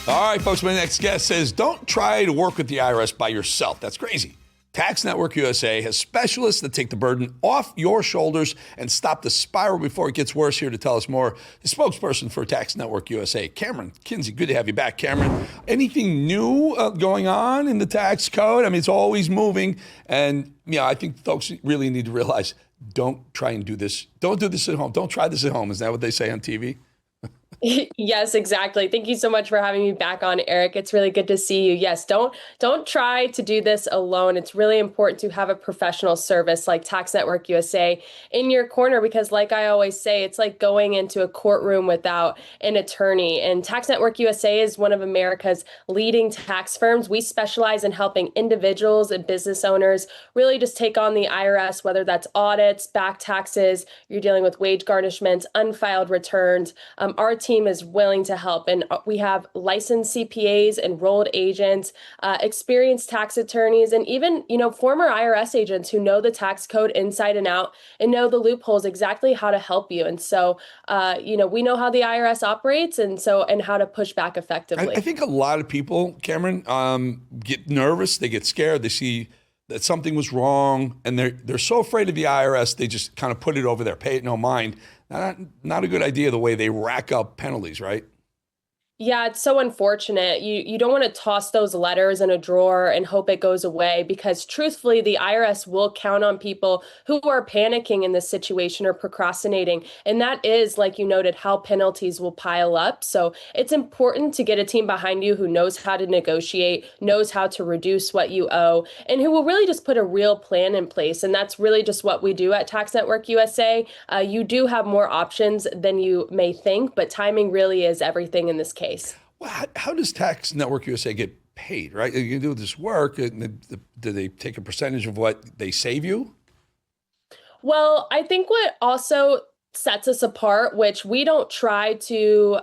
All right, folks, my next guest says, don't try to work with the IRS by yourself. That's crazy. Tax Network USA has specialists that take the burden off your shoulders and stop the spiral before it gets worse. Here to tell us more, the spokesperson for Tax Network USA, Cameron Kinsey. Good to have you back, Cameron. Anything new going on in the tax code? I mean, it's always moving. And, I think folks really need to realize, don't try and do this. Don't do this at home. Don't try this at home. Is that what they say on TV? Yes, exactly. Thank you so much for having me back on, Eric. It's really good to see you. Yes, don't try to do this alone. It's really important to have a professional service like Tax Network USA in your corner because, like I always say, it's like going into a courtroom without an attorney. And Tax Network USA is one of America's leading tax firms. We specialize in helping individuals and business owners really just take on the IRS, whether that's audits, back taxes, you're dealing with wage garnishments, unfiled returns. Our team is willing to help, and we have licensed CPAs, enrolled agents, experienced tax attorneys, and even former IRS agents who know the tax code inside and out and know the loopholes exactly how to help you. And so, we know how the IRS operates, and how to push back effectively. I think a lot of people, Cameron, get nervous, they get scared, they see that something was wrong, and they're so afraid of the IRS, they just kind of put it over there, pay it no mind. Not a good idea the way they rack up penalties, right? Yeah, it's so unfortunate. You don't want to toss those letters in a drawer and hope it goes away because truthfully, the IRS will count on people who are panicking in this situation or procrastinating. And that is, like you noted, how penalties will pile up. So it's important to get a team behind you who knows how to negotiate, knows how to reduce what you owe, and who will really just put a real plan in place. And that's really just what we do at Tax Network USA. You do have more options than you may think, but timing really is everything in this case. Well, how does Tax Network USA get paid, right? You can do this work. Do they take a percentage of what they save you? Well, I think what also sets us apart, which we don't try to,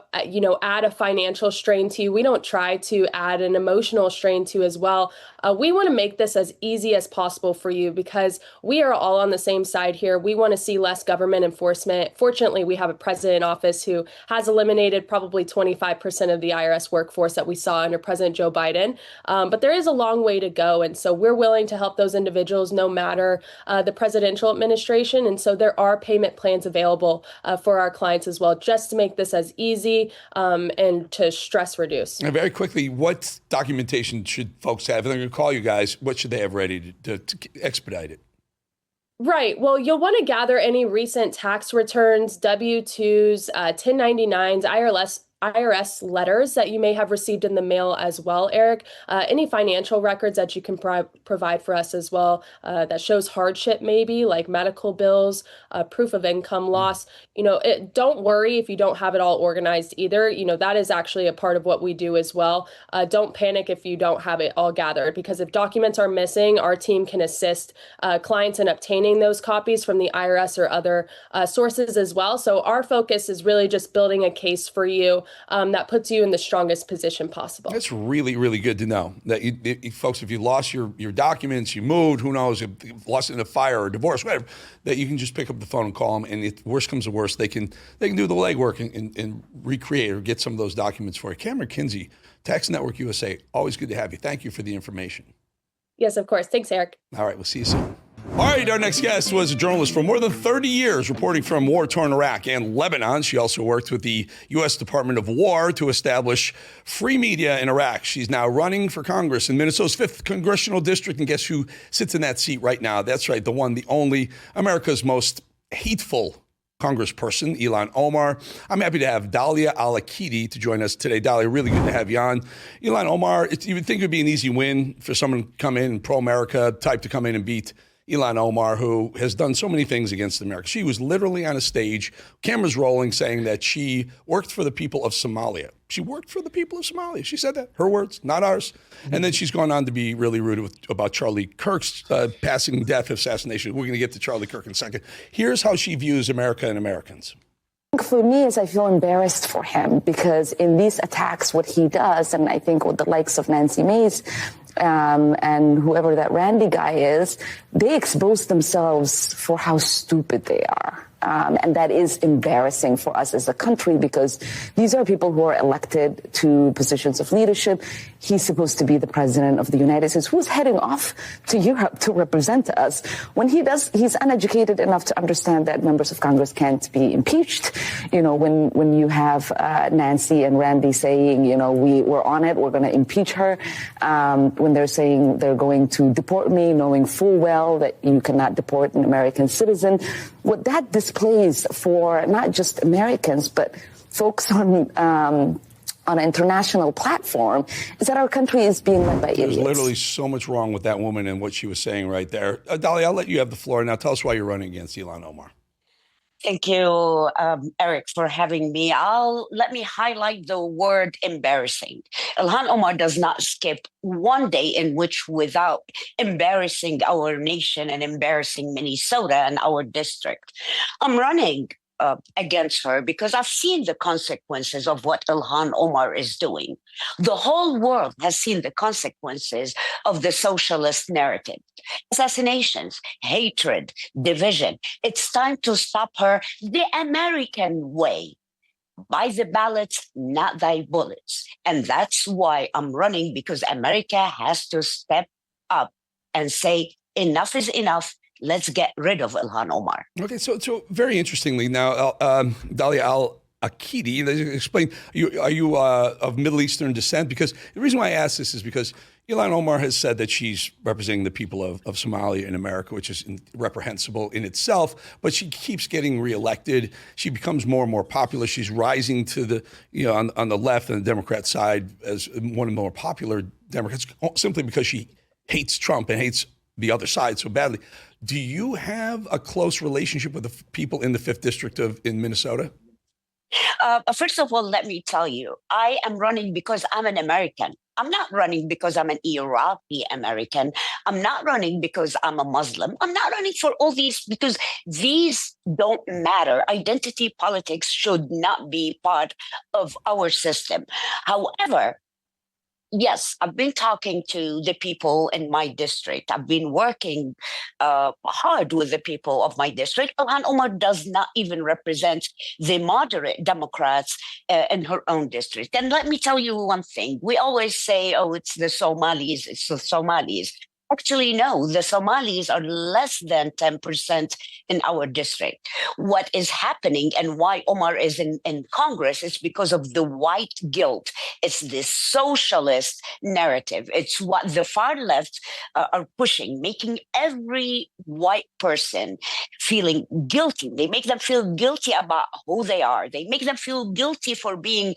add a financial strain to. We don't try to add an emotional strain to as well. We want to make this as easy as possible for you because we are all on the same side here. We want to see less government enforcement. Fortunately, we have a president in office who has eliminated probably 25% of the IRS workforce that we saw under President Joe Biden. But there is a long way to go. And so we're willing to help those individuals no matter the presidential administration. And so there are payment plans available for our clients as well, just to make this as easy and to stress reduce. And very quickly, what documentation should folks have? If they're going to call you guys, what should they have ready to expedite it? Right. Well, you'll want to gather any recent tax returns, W-2s, 1099s, IRS letters that you may have received in the mail as well, Eric. Any financial records that you can provide for us as well that shows hardship, maybe like medical bills, proof of income loss. Don't worry if you don't have it all organized either. That is actually a part of what we do as well. Don't panic if you don't have it all gathered, because if documents are missing, our team can assist clients in obtaining those copies from the IRS or other sources as well. So our focus is really just building a case for you that puts you in the strongest position possible. That's really, really good to know that folks, if you lost your documents, you moved, who knows, you lost it in a fire or a divorce, whatever, that you can just pick up the phone and call them. And if worst comes to worst, they can do the legwork and recreate or get some of those documents for you. Cameron Kinsey, Tax Network USA, always good to have you. Thank you for the information. Yes, of course. Thanks, Eric. All right, we'll see you soon. All right, our next guest was a journalist for more than 30 years reporting from war-torn Iraq and Lebanon. She also worked with the U.S. Department of War to establish free media in Iraq. She's now running for Congress in Minnesota's 5th Congressional District, and guess who sits in that seat right now? That's right, the one, the only, America's most hateful Congressperson, Ilhan Omar. I'm happy to have Dalia al-Aqidi to join us today. Dalia, really good to have you on. Ilhan Omar, you would think it would be an easy win for someone to come in, pro-America type to come in and beat Ilhan Omar, who has done so many things against America. She was literally on a stage, cameras rolling, saying that she worked for the people of Somalia. She worked for the people of Somalia. She said that. Her words, not ours. And then she's gone on to be really rude about Charlie Kirk's passing death assassination. We're going to get to Charlie Kirk in a second. Here's how she views America and Americans. For me, is I feel embarrassed for him because in these attacks, what he does, and I think with the likes of Nancy Mace and whoever that Randy guy is, they expose themselves for how stupid they are. And that is embarrassing for us as a country because these are people who are elected to positions of leadership. He's supposed to be the president of the United States, who's heading off to Europe to represent us. When he does, he's uneducated enough to understand that members of Congress can't be impeached. You know, when you have Nancy and Randy saying, you know, we're on it, we're going to impeach her, when they're saying they're going to deport me, knowing full well that you cannot deport an American citizen, what that displays for not just Americans, but folks on an international platform is that our country is being led by idiots. There's literally so much wrong with that woman and what she was saying right there. Dalia, I'll let you have the floor. Now tell us why you're running against Ilhan Omar. Thank you, Eric, for having me. Let me highlight the word embarrassing. Ilhan Omar does not skip one day in which without embarrassing our nation and embarrassing Minnesota and our district. I'm running against her because I've seen the consequences of what Ilhan Omar is doing. The whole world has seen the consequences of the socialist narrative. Assassinations, hatred, division. It's time to stop her the American way. By the ballots, not thy bullets. And that's why I'm running, because America has to step up and say, enough is enough. Let's get rid of Ilhan Omar. Okay, so very interestingly now, Dalia al-Aqidi, explain, are you of Middle Eastern descent? Because the reason why I ask this is because Ilhan Omar has said that she's representing the people of Somalia in America, which is reprehensible in itself, but she keeps getting reelected. She becomes more and more popular. She's rising to the, on the left and the Democrat side as one of the more popular Democrats, simply because she hates Trump and hates the other side so badly. Do you have a close relationship with the people in the 5th District in Minnesota? First of all, let me tell you, I am running because I'm an American. I'm not running because I'm an Iraqi American. I'm not running because I'm a Muslim. I'm not running for all these because these don't matter. Identity politics should not be part of our system. However, yes, I've been talking to the people in my district. I've been working hard with the people of my district. Ilhan Omar does not even represent the moderate Democrats in her own district. And let me tell you one thing. We always say, oh, it's the Somalis, it's the Somalis. Actually, no, the Somalis are less than 10% in our district. What is happening and why Omar is in Congress is because of the white guilt. It's this socialist narrative. It's what the far left are pushing, making every white person feeling guilty. They make them feel guilty about who they are. They make them feel guilty for being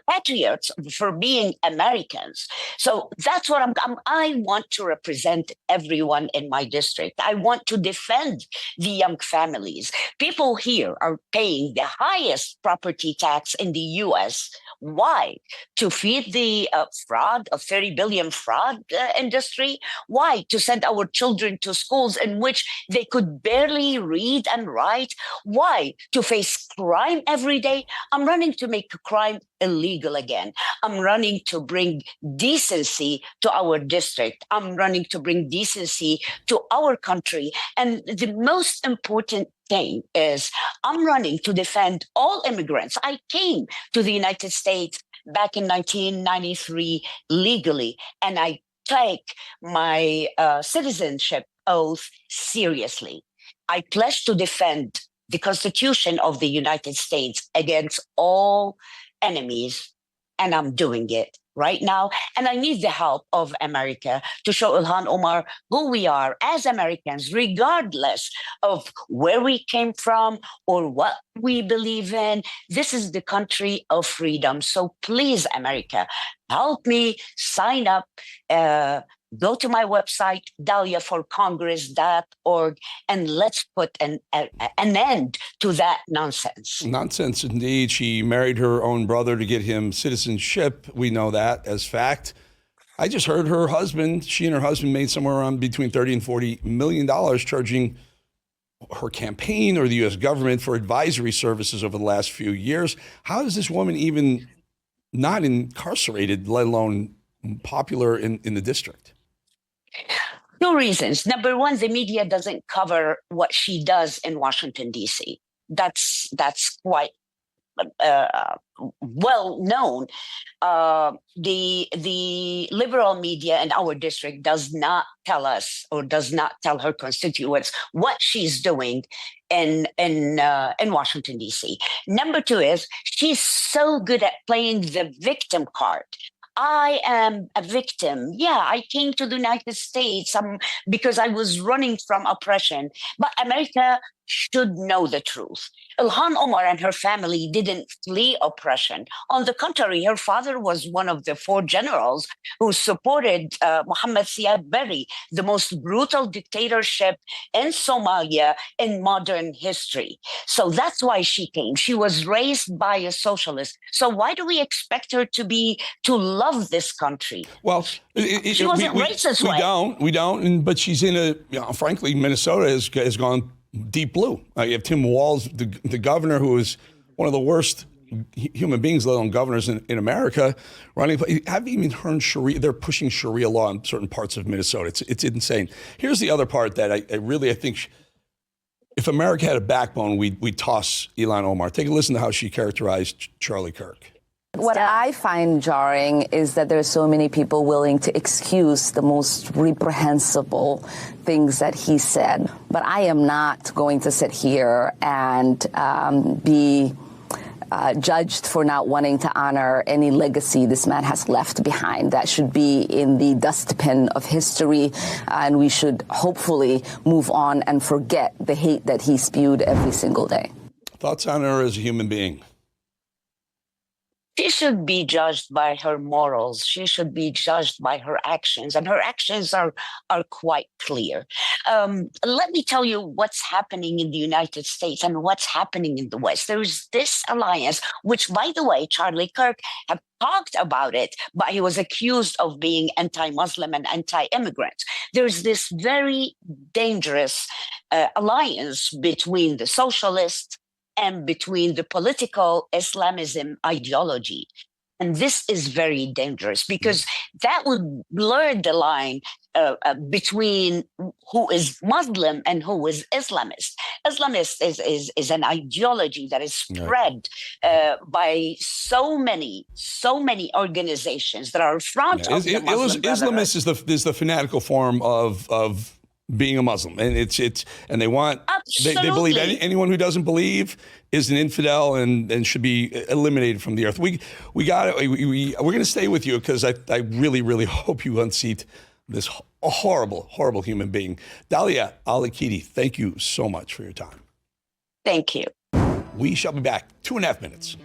patriots, for being Americans. So that's what I want to represent everyone in my district. I want to defend the young families. People here are paying the highest property tax in the U.S. Why? To feed the fraud of 30 billion fraud industry? Why? To send our children to schools in which they could barely read and write? Why? To face crime every day? I'm running to make crime illegal again. I'm running to bring decency to our district. I'm running to bring decency to our country. And the most important thing is I'm running to defend all immigrants. I came to the United States back in 1993 legally, and I take my citizenship oath seriously. I pledge to defend the Constitution of the United States against all enemies, and I'm doing it right now. And I need the help of America to show Ilhan Omar who we are as Americans, regardless of where we came from or what we believe in. This is the country of freedom. So please, America, help me sign up. Go to my website, daliaforcongress.org, and let's put an end to that nonsense. Nonsense indeed. She married her own brother to get him citizenship. We know that as fact. I just heard she and her husband made somewhere around between $30 and $40 million charging her campaign or the U.S. government for advisory services over the last few years. How is this woman even not incarcerated, let alone popular in the district? Two reasons. Number one, the media doesn't cover what she does in Washington, D.C. that's quite well known. The liberal media in our district does not tell us, or does not tell her constituents, what she's doing in Washington, D.C. Number two is she's so good at playing the victim card. I am a victim. Yeah, I came to the United States because I was running from oppression. But America should know the truth. Ilhan Omar and her family didn't flee oppression. On the contrary, her father was one of the 4 generals who supported Mohammed Siad Barre, the most brutal dictatorship in Somalia in modern history. So that's why she came. She was raised by a socialist. So why do we expect her to love this country? Well, she wasn't raised this way. We don't. But she's in frankly, Minnesota has gone deep blue. You have Tim Walz, the governor, who is one of the worst human beings, let alone governors in America, running. Have you even heard Sharia? They're pushing Sharia law in certain parts of Minnesota. It's insane. Here's the other part that I think if America had a backbone, we'd toss Ilhan Omar. Take a listen to how she characterized Charlie Kirk. What I find jarring is that there are so many people willing to excuse the most reprehensible things that he said. But I am not going to sit here and be judged for not wanting to honor any legacy this man has left behind. That should be in the dustbin of history, and we should hopefully move on and forget the hate that he spewed every single day. Thoughts on her as a human being? She should be judged by her morals. She should be judged by her actions, and her actions are quite clear. Let me tell you what's happening in the United States and what's happening in the West. There's this alliance, which, by the way, Charlie Kirk have talked about it, but he was accused of being anti-Muslim and anti-immigrant. There's this very dangerous alliance between the socialists and between the political Islamism ideology. And this is very dangerous because that would blur the line between who is Muslim and who is Islamist. Islamist is an ideology that is spread by so many organizations that are front of the Muslim Islamist is the fanatical form of being a Muslim, and and they want they believe anyone who doesn't believe is an infidel and should be eliminated from the earth. We're going to stay with you because I really hope you unseat this horrible human being. Dalia al-Aqidi, thank you so much for your time. Thank you. We shall be back 2.5 minutes.